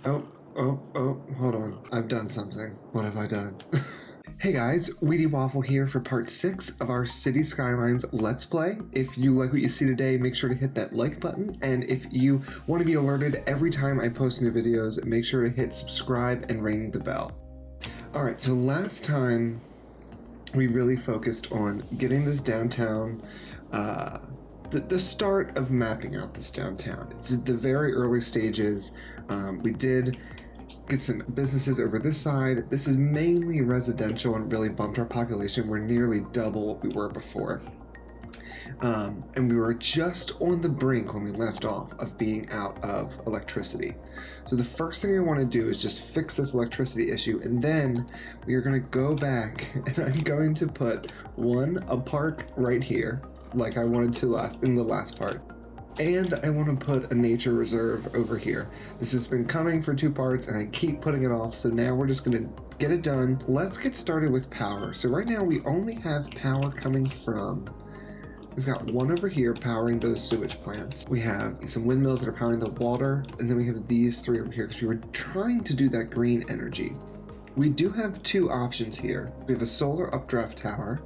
Hold on. I've done something. What have I done? Hey guys, WheatyWaffle here for part 6 of our City Skylines Let's Play. If you like what you see today, make sure to hit that like button, and if you want to be alerted every time I post new videos, make sure to hit subscribe and ring the bell. Alright, so last time we really focused on getting this downtown, the start of mapping out this downtown. It's at the very early stages. We did get some businesses over this side. This is mainly residential and really bumped our population. We're nearly double what we were before. And we were just on the brink when we left off of being out of electricity. So the first thing I want to do is just fix this electricity issue, and then we are going to go back and I'm going to put a park right here, like I wanted to in the last part. And I want to put a nature reserve over here. This has been coming for 2 parts and I keep putting it off, so now we're just going to get it done. Let's get started with power. So right now we only have power coming from, we've got one over here powering those sewage plants. We have some windmills that are powering the water, and then we have these 3 over here because we were trying to do that green energy. We do have 2 options here. We have a solar updraft tower,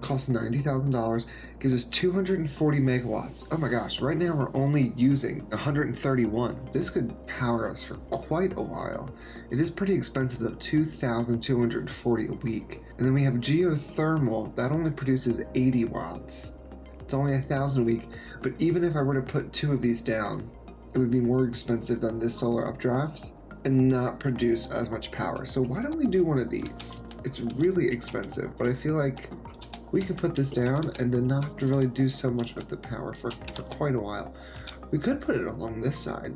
costs $90,000, gives us 240 megawatts. Oh my gosh, right now we're only using 131. This could power us for quite a while. It is pretty expensive though, 2,240 a week. And then we have geothermal, that only produces 80 watts. It's only 1,000 a week, but even if I were to put 2 of these down, it would be more expensive than this solar updraft and not produce as much power. So why don't we do one of these? It's really expensive, but I feel like we could put this down and then not have to really do so much with the power for quite a while. We could put it along this side.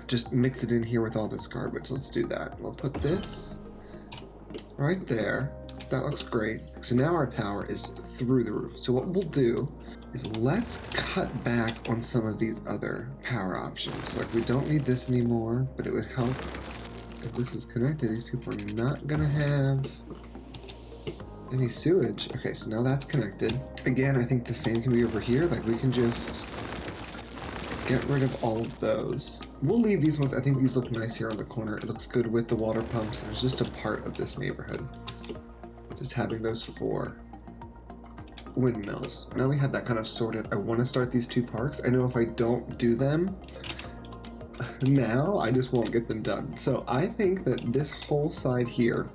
Just mix it in here with all this garbage. Let's do that. We'll put this right there. That looks great. So now our power is through the roof. So what we'll do is let's cut back on some of these other power options. Like we don't need this anymore, but it would help if this was connected. These people are not gonna have any sewage. Okay, so now that's connected. Again, I think the same can be over here. Like we can just get rid of all of those. We'll leave these ones. I think these look nice here on the corner. It looks good with the water pumps. It's just a part of this neighborhood. Just having those 4 windmills. Now we have that kind of sorted. I want to start these 2 parks. I know if I don't do them now, I just won't get them done. So I think that this whole side here,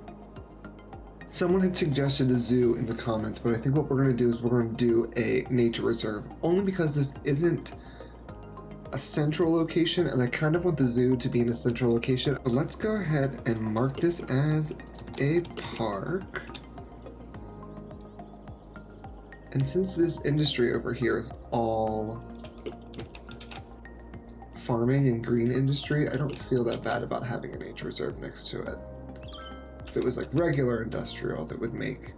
someone had suggested a zoo in the comments, but I think what we're going to do is we're going to do a nature reserve, only because this isn't a central location, and I kind of want the zoo to be in a central location. But let's go ahead and mark this as a park. And since this industry over here is all farming and green industry, I don't feel that bad about having a nature reserve next to it. If it was like regular industrial, that would make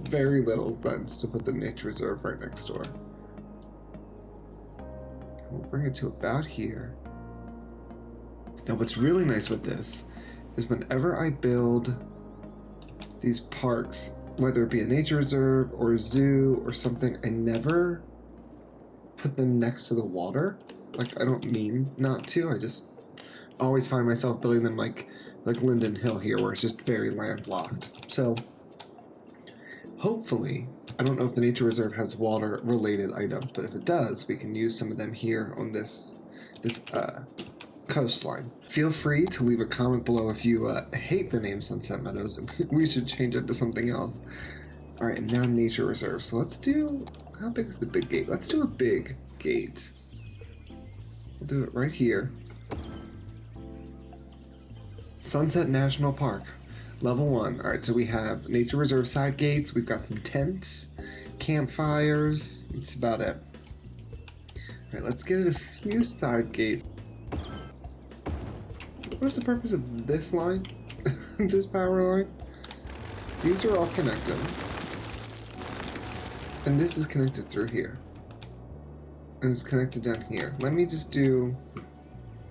very little sense to put the nature reserve right next door. We'll bring it to about here. Now what's really nice with this is whenever I build these parks, whether it be a nature reserve or a zoo or something, I never put them next to the water. Like I don't mean not to, I just always find myself building them like Linden Hill here, where it's just very landlocked. So hopefully, I don't know if the nature reserve has water related items, but if it does, we can use some of them here on this coastline. Feel free to leave a comment below if you hate the name Sunset Meadows. We should change it to something else. All right, now nature reserve. So let's do, how big is the big gate? Let's do a big gate. We'll do it right here. Sunset National Park, level 1. All right, so we have nature reserve side gates. We've got some tents, campfires. That's about it. All right, let's get a few side gates. What's the purpose of this line? This power line? These are all connected. And this is connected through here. And it's connected down here. Let me just do,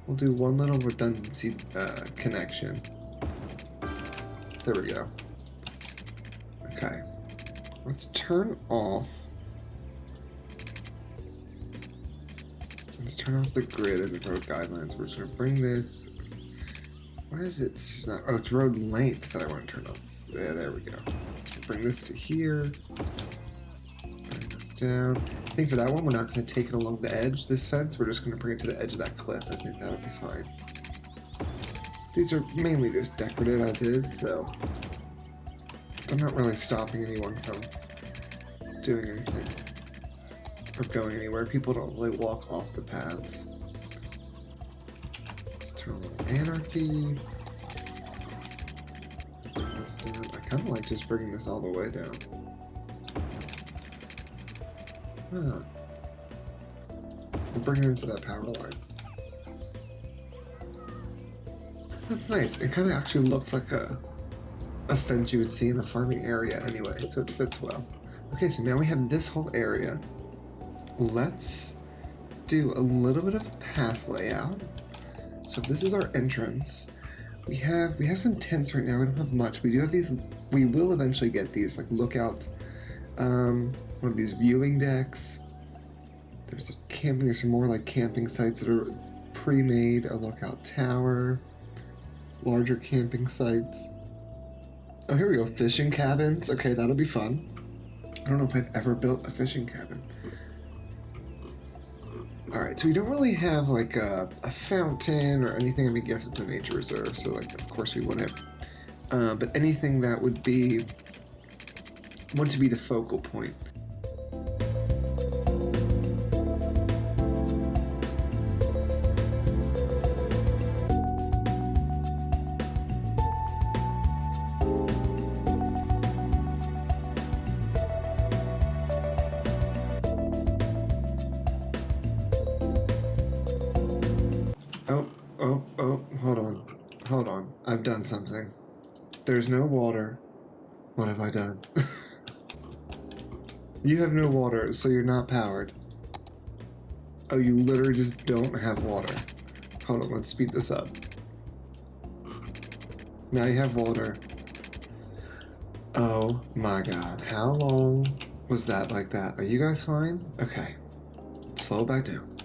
we'll do one little redundancy connection. There we go. Okay. Let's turn off. Let's turn off the grid and the road guidelines. We're just going to bring this Why is it not? Oh, it's road length that I want to turn off. Yeah, there we go. So bring this to here. Bring this down. I think for that one, we're not going to take it along the edge, this fence. We're just going to bring it to the edge of that cliff. I think that'll be fine. These are mainly just decorative as is, so I'm not really stopping anyone from doing anything or going anywhere. People don't really walk off the paths. Let's turn a little anarchy. Bring this down. I kind of like just bringing this all the way down. Huh. We'll bring it into that power line. That's nice. It kind of actually looks like a fence you would see in a farming area anyway, so it fits well. Okay, so now we have this whole area. Let's do a little bit of a path layout. So this is our entrance. We have some tents right now. We don't have much. We do have these. We will eventually get these like lookout. One of these viewing decks. There's a camping. There's some more like camping sites that are pre-made. A lookout tower. Larger camping sites. Oh, here we go. Fishing cabins. Okay, that'll be fun. I don't know if I've ever built a fishing cabin. Alright, so we don't really have like a fountain or anything. I mean, yes, it's a nature reserve, so like, of course we wouldn't. But anything that would be, want to be the focal point. Hold on. I've done something. There's no water. What have I done? You have no water, so you're not powered. Oh, you literally just don't have water. Hold on, let's speed this up. Now you have water. Oh my god. How long was that like that? Are you guys fine? Okay. Slow back down.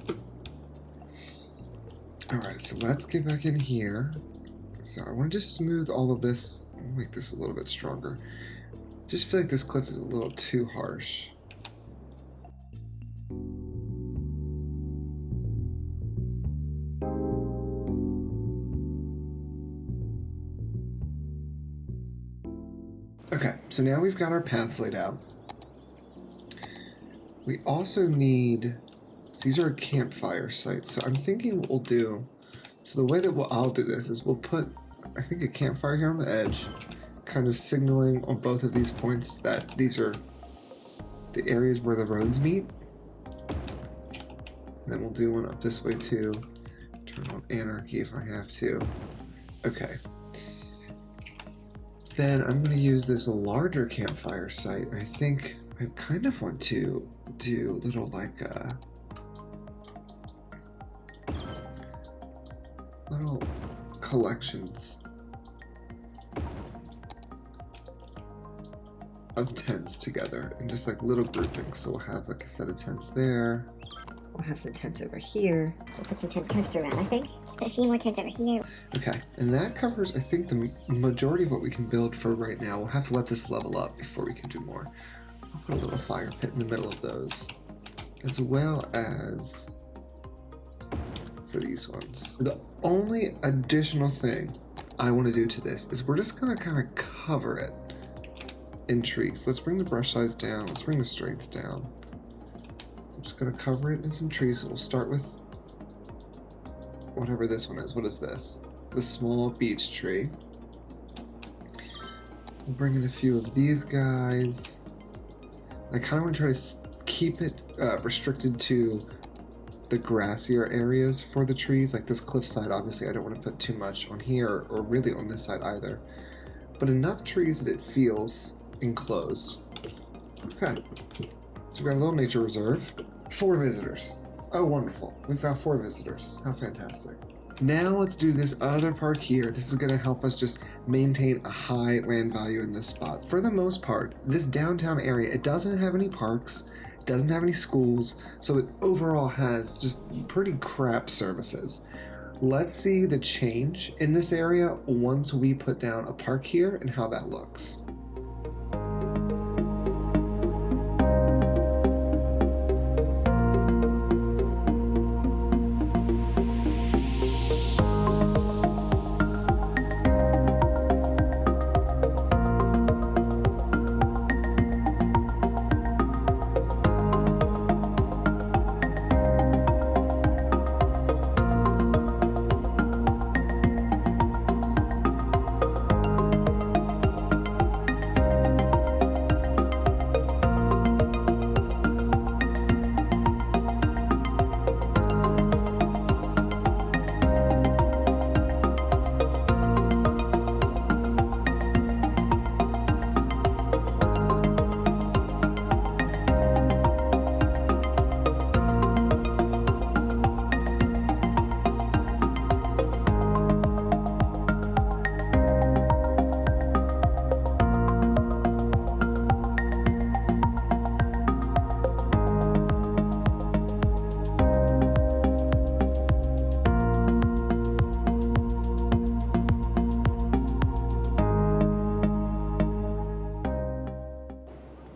Alright, so let's get back in here. So I want to just smooth all of this, make this a little bit stronger. Just feel like this cliff is a little too harsh. Okay, so now we've got our paths laid out. We also need, so these are campfire sites, so I'm thinking what we'll do, so the way that I'll do this is we'll put, I think, a campfire here on the edge, kind of signaling on both of these points that these are the areas where the roads meet. And then we'll do one up this way too. Turn on anarchy if I have to. Okay. Then I'm going to use this larger campfire site. I think I kind of want to do little like little collections of tents together in just like little groupings. So we'll have like a set of tents there. We'll have some tents over here. We'll put some tents kind of throughout, I think. Just put a few more tents over here. Okay, and that covers, I think, the majority of what we can build for right now. We'll have to let this level up before we can do more. I'll put a little fire pit in the middle of those, as well as for these ones. The only additional thing I want to do to this is we're just going to kind of cover it in trees. Let's bring the brush size down. Let's bring the strength down. I'm just going to cover it in some trees. So we'll start with whatever this one is. What is this? The small beech tree. We'll bring in a few of these guys. I kind of want to try to keep it restricted to the grassier areas for the trees. Like this cliffside, obviously I don't want to put too much on here or really on this side either. But enough trees that it feels enclosed. Okay. So we've got a little nature reserve. 4 visitors. Oh, wonderful. We found 4 visitors. How fantastic. Now let's do this other part here. This is going to help us just maintain a high land value in this spot. For the most part, this downtown area, it doesn't have any parks, it doesn't have any schools, so it overall has just pretty crap services. Let's see the change in this area once we put down a park here and how that looks.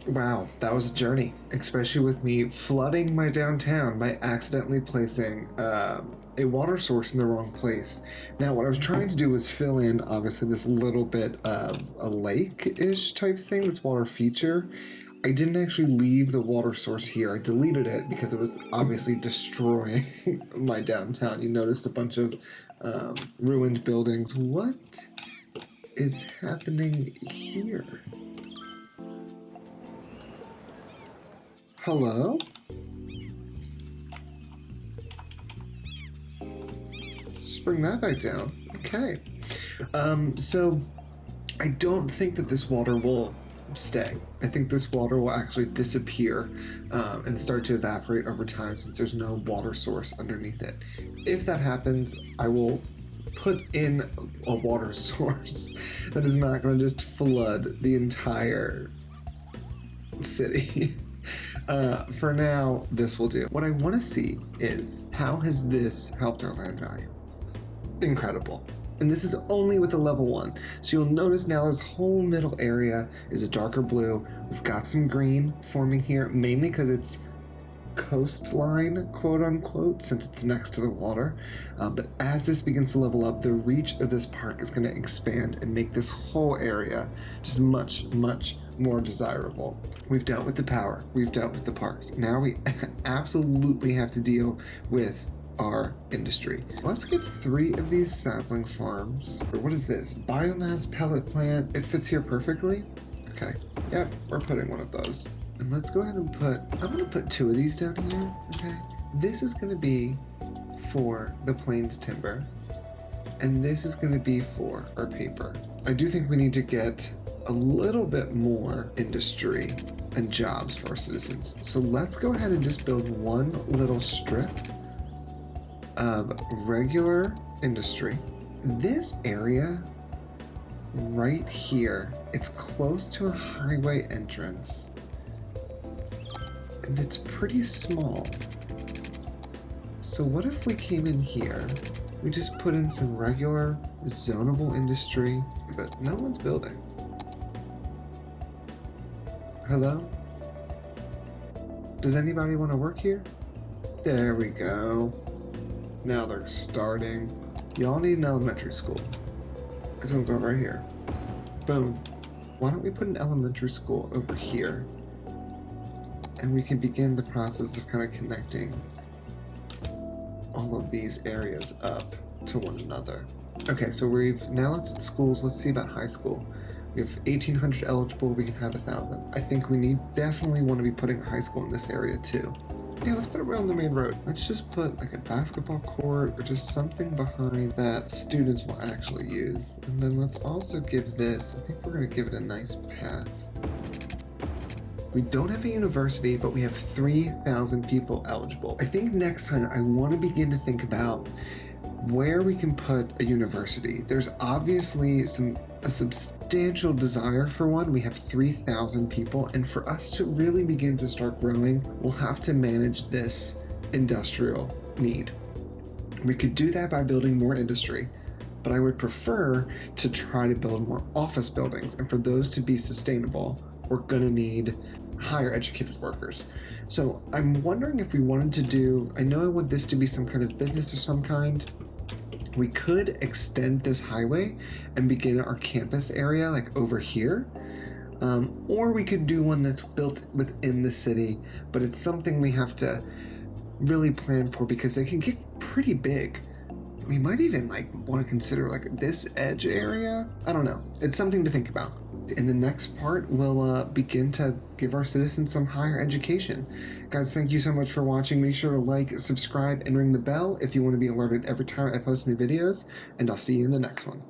Wow, that was a journey, especially with me flooding my downtown by accidentally placing a water source in the wrong place. Now, what I was trying to do was fill in, obviously, this little bit of a lake-ish type thing, this water feature. I didn't actually leave the water source here. I deleted it because it was obviously destroying my downtown. You noticed a bunch of ruined buildings. What is happening here? Hello? Let's just bring that back down. Okay. So I don't think that this water will stay. I think this water will actually disappear and start to evaporate over time since there's no water source underneath it. If that happens, I will put in a water source that is not going to just flood the entire city. For now, this will do. What I want to see is how has this helped our land value? Incredible. And this is only with a level 1. So you'll notice now this whole middle area is a darker blue. We've got some green forming here, mainly because it's coastline, quote unquote, since it's next to the water. But as this begins to level up, the reach of this park is going to expand and make this whole area just much, much more desirable. We've dealt with the power, we've dealt with the parks. Now we absolutely have to deal with our industry. Let's get 3 of these sapling farms. What is this? Biomass pellet plant. It fits here perfectly. Okay. Yep, we're putting one of those. And let's go ahead and I'm gonna put 2 of these down here. Okay. This is gonna be for the plains timber. And this is gonna be for our paper. I do think we need to get a little bit more industry and jobs for our citizens. So let's go ahead and just build one little strip of regular industry. This area right here, it's close to a highway entrance and it's pretty small. So what if we came in here, we just put in some regular zonable industry, but no one's building. Hello? Does anybody want to work here? There we go. Now they're starting. Y'all need an elementary school. It's gonna go right here. Boom. Why don't we put an elementary school over here? And we can begin the process of kind of connecting all of these areas up to one another. Okay, so we've now looked at schools. Let's see about high school. We have 1,800 eligible, we can have 1,000. I think we definitely want to be putting a high school in this area too. Yeah, let's put it around the main road. Let's just put like a basketball court or just something behind that students will actually use. And then let's also give this, I think we're gonna give it a nice path. We don't have a university, but we have 3,000 people eligible. I think next time I want to begin to think about where we can put a university. There's obviously a substantial desire for one. We have 3,000 people, and for us to really begin to start growing, we'll have to manage this industrial need. We could do that by building more industry, but I would prefer to try to build more office buildings, and for those to be sustainable, we're gonna need higher educated workers. So I'm wondering if we wanted to do, I know I want this to be some kind of business of some kind. We could extend this highway and begin our campus area like over here. Or we could do one that's built within the city, but it's something we have to really plan for because they can get pretty big. We might even like want to consider like this edge area. I don't know. It's something to think about. In the next part, we'll begin to give our citizens some higher education. Guys, thank you so much for watching. Make sure to like, subscribe, and ring the bell if you want to be alerted every time I post new videos, and I'll see you in the next one.